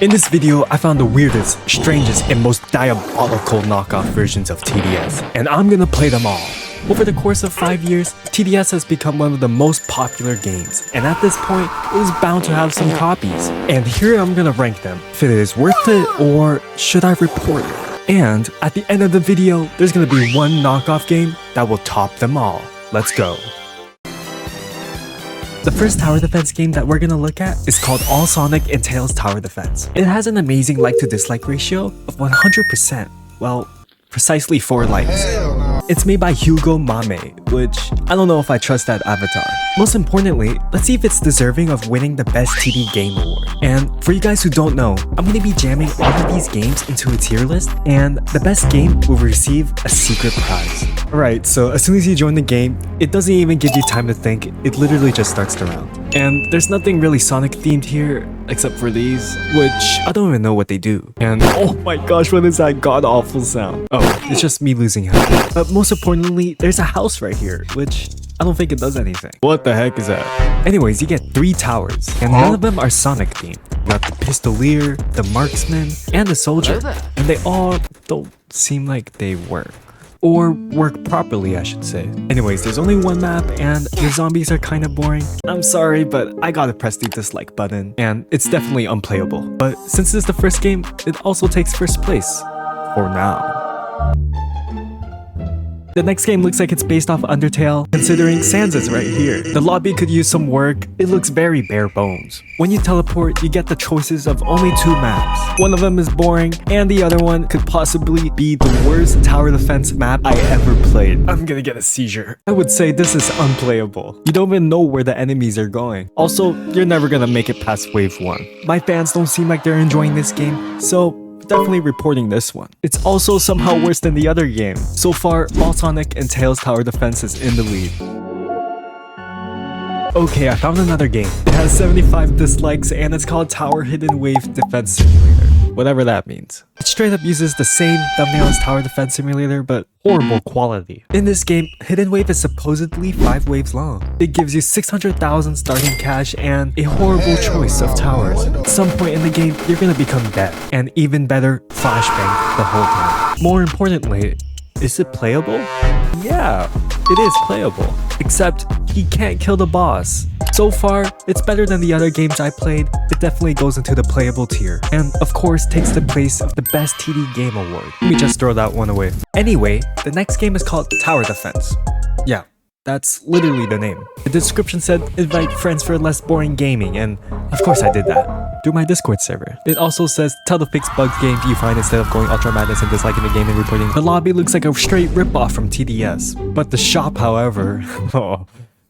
In this video, I found the weirdest, strangest, and most diabolical knockoff versions of TDS, and I'm gonna play them all. Over the course of 5 years, TDS has become one of the most popular games, and at this point, it was bound to have some copies. And here I'm gonna rank them, if it is worth it or should I report it. And at the end of the video, there's gonna be one knockoff game that will top them all. Let's go. The first tower defense game that we're gonna look at is called All Sonic and Tails Tower Defense. It has an amazing like to dislike ratio of 100%. Well, precisely 4 likes. It's made by Hugo Mame, which I don't know if I trust that avatar. Most importantly, let's see if it's deserving of winning the Best TD Game Award. And for you guys who don't know, I'm gonna be jamming all of these games into a tier list, and the best game will receive a secret prize. Alright, so as soon as you join the game, it doesn't even give you time to think, it literally just starts the round. And there's nothing really Sonic themed here, except for these, which I don't even know what they do. And oh my gosh, what is that god awful sound? Oh, it's just me losing health. But most importantly, there's a house right here, which I don't think it does anything. What the heck is that? Anyways, you get 3 towers, and none of them are Sonic themed. You got the Pistolier, the Marksman, and the Soldier, and they all don't seem like they work. Or work properly, I should say. Anyways, there's only one map, and the zombies are kinda boring. I'm sorry, but I gotta press the dislike button, and it's definitely unplayable. But since it's the first game, it also takes first place. For now. The next game looks like it's based off Undertale, considering Sans is right here. The lobby could use some work, it looks very bare bones. When you teleport, you get the choices of only 2 maps. One of them is boring, and the other one could possibly be the worst tower defense map I ever played. I'm gonna get a seizure. I would say this is unplayable. You don't even know where the enemies are going. Also, you're never gonna make it past wave 1. My fans don't seem like they're enjoying this game, so definitely reporting this one. It's also somehow worse than the other game. So far, All Sonic and Tails Tower Defense is in the lead. Okay, I found another game. It has 75 dislikes and it's called Tower Hidden Wave Defense Simulator. Whatever that means. It straight up uses the same thumbnail as Tower Defense Simulator, but horrible quality. In this game, Hidden Wave is supposedly 5 waves long. It gives you 600,000 starting cash and a horrible choice of towers. At some point in the game, you're gonna become dead. And even better, flashbang the whole time. More importantly, is it playable? Yeah, it is playable. Except, he can't kill the boss. So far, it's better than the other games I played. It definitely goes into the playable tier. And of course, takes the place of the Best TD Game Award. Let me just throw that one away. Anyway, the next game is called Tower Defense. Yeah, that's literally the name. The description said, invite friends for less boring gaming, and of course I did that. Through my Discord server. It also says, tell the fix bugs game you find instead of going ultra madness and disliking the game and reporting. The lobby looks like a straight ripoff from TDS. But the shop, however,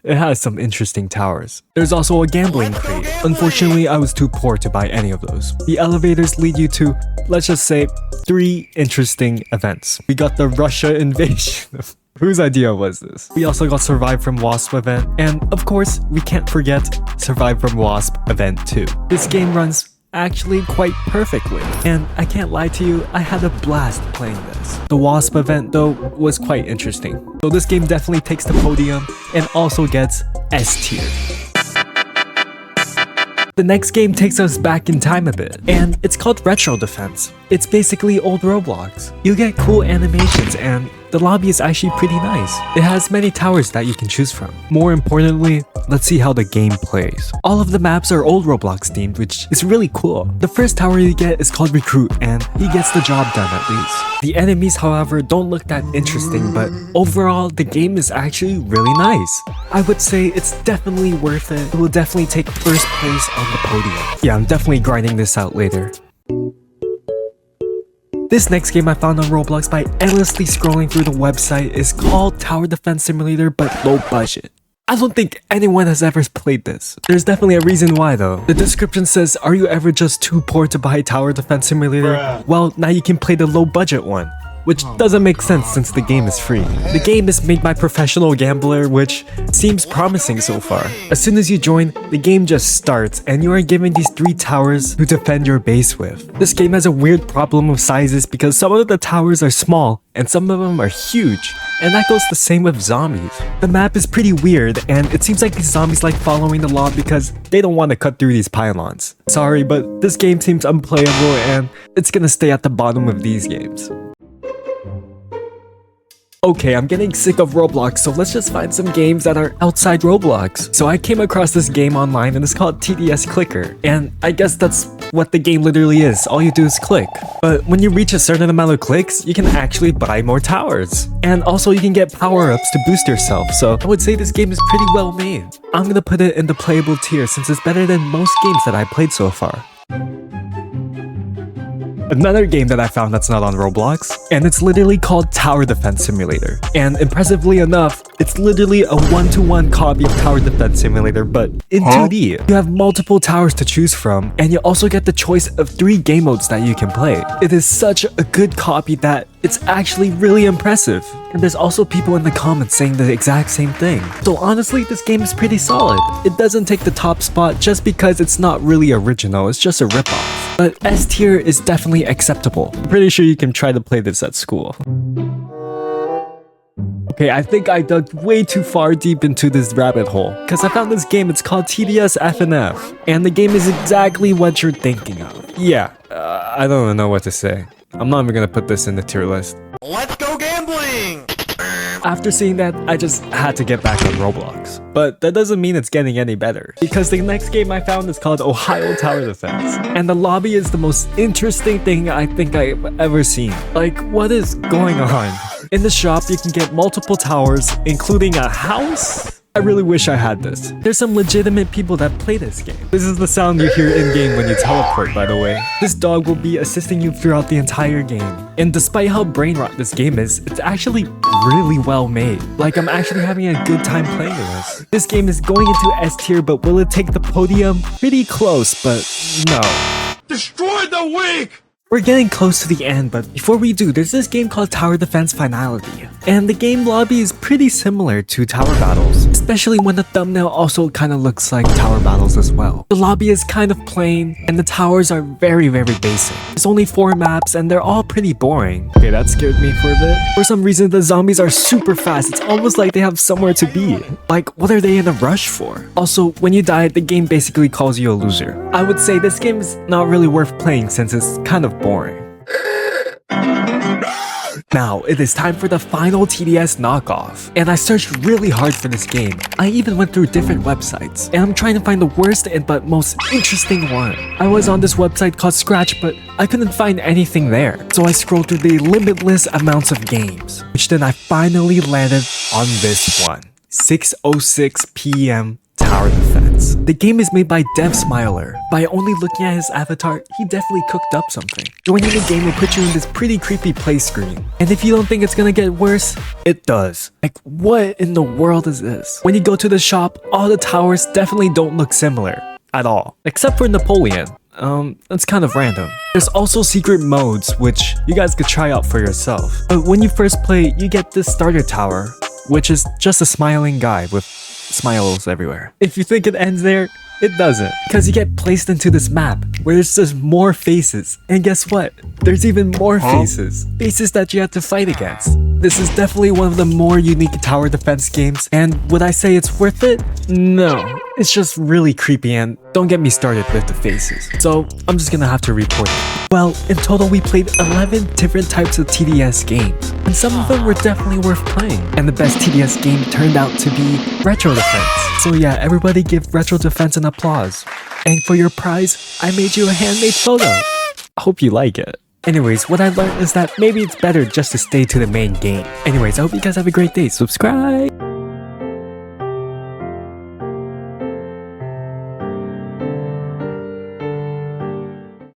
it has some interesting towers. There's also a gambling crate. Unfortunately, I was too poor to buy any of those. The elevators lead you to, let's just say, 3 interesting events. We got the Russia invasion. Whose idea was this? We also got Survive from Wasp event, and of course, we can't forget Survive from Wasp event 2. This game runs actually quite perfectly, and I can't lie to you, I had a blast playing this. The Wasp event though was quite interesting, so this game definitely takes the podium and also gets S tier. The next game takes us back in time a bit, and it's called Retro Defense. It's basically old Roblox. You get cool animations and the lobby is actually pretty nice. It has many towers that you can choose from. More importantly, let's see how the game plays. All of the maps are old Roblox themed, which is really cool. The first tower you get is called Recruit, and he gets the job done at least. The enemies, however, don't look that interesting, but overall, the game is actually really nice. I would say it's definitely worth it. It will definitely take first place on the podium. Yeah, I'm definitely grinding this out later. This next game I found on Roblox by endlessly scrolling through the website is called Tower Defense Simulator, but low budget. I don't think anyone has ever played this. There's definitely a reason why though. The description says, are you ever just too poor to buy Tower Defense Simulator? Well, now you can play the low budget one, which doesn't make sense since the game is free. The game is made by Professional Gambler, which seems promising so far. As soon as you join, the game just starts and you are given these 3 towers to defend your base with. This game has a weird problem of sizes because some of the towers are small and some of them are huge, and that goes the same with zombies. The map is pretty weird, and it seems like these zombies like following the law because they don't want to cut through these pylons. Sorry, but this game seems unplayable and it's gonna stay at the bottom of these games. Okay, I'm getting sick of Roblox, so let's just find some games that are outside Roblox. So I came across this game online and it's called TDS Clicker. And I guess that's what the game literally is. All you do is click. But when you reach a certain amount of clicks, you can actually buy more towers. And also you can get power-ups to boost yourself. So I would say this game is pretty well made. I'm gonna put it in the playable tier since it's better than most games that I played so far. Another game that I found that's not on Roblox, and it's literally called Tower Defense Simulator. And impressively enough, it's literally a 1-to-1 copy of Tower Defense Simulator, but in 2D. You have multiple towers to choose from, and you also get the choice of 3 game modes that you can play. It is such a good copy that it's actually really impressive. And there's also people in the comments saying the exact same thing. So honestly, this game is pretty solid. It doesn't take the top spot just because it's not really original, it's just a ripoff. But S tier is definitely acceptable. I'm pretty sure you can try to play this at school. Okay, I think I dug way too far deep into this rabbit hole because I found this game. It's called TDS FNF, and the game is exactly what you're thinking of. Yeah, I don't even know what to say. I'm not even gonna put this in the tier list. Let's go gambling! After seeing that, I just had to get back on Roblox. But that doesn't mean it's getting any better, because the next game I found is called Ohio Tower Defense. And the lobby is the most interesting thing I think I've ever seen. Like, what is going on? In the shop, you can get multiple towers, including a house? I really wish I had this. There's some legitimate people that play this game. This is the sound you hear in-game when you teleport, by the way. This dog will be assisting you throughout the entire game. And despite how brain rot this game is, it's actually really well made. Like, I'm actually having a good time playing this. This game is going into S tier, but will it take the podium? Pretty close, but no. Destroy the weak! We're getting close to the end, but before we do, there's this game called Tower Defense Finality. And the game lobby is pretty similar to Tower Battles, especially when the thumbnail also kind of looks like Tower Battles as well. The lobby is kind of plain, and the towers are very basic. There's only 4 maps, and they're all pretty boring. Okay, that scared me for a bit. For some reason, the zombies are super fast. It's almost like they have somewhere to be. Like, what are they in a rush for? Also, when you die, the game basically calls you a loser. I would say this game is not really worth playing since it's kind of boring. Now, it is time for the final TDS knockoff, and I searched really hard for this game. I even went through different websites, and I'm trying to find the worst but most interesting one. I was on this website called Scratch, but I couldn't find anything there. So I scrolled through the limitless amounts of games, which then I finally landed on this one. 6:06 PM Tower Defense. The game is made by Dev Smiler. By only looking at his avatar, he definitely cooked up something. Joining the game will put you in this pretty creepy play screen. And if you don't think it's gonna get worse, it does. Like, what in the world is this? When you go to the shop, all the towers definitely don't look similar at all. Except for Napoleon. That's kind of random. There's also secret modes, which you guys could try out for yourself. But when you first play, you get this starter tower, which is just a smiling guy with smiles everywhere. If you think it ends there, it doesn't. Because you get placed into this map where there's just more faces. And guess what? There's even more faces. Faces that you have to fight against. This is definitely one of the more unique tower defense games. And would I say it's worth it? No. It's just really creepy, and don't get me started with the faces. So I'm just gonna have to report it. Well, in total we played 11 different types of TDS games, and some of them were definitely worth playing. And the best TDS game turned out to be Retro Defense. So yeah, everybody give Retro Defense an applause. And for your prize, I made you a handmade photo. I hope you like it. Anyways, what I learned is that maybe it's better just to stay to the main game. Anyways, I hope you guys have a great day. Subscribe!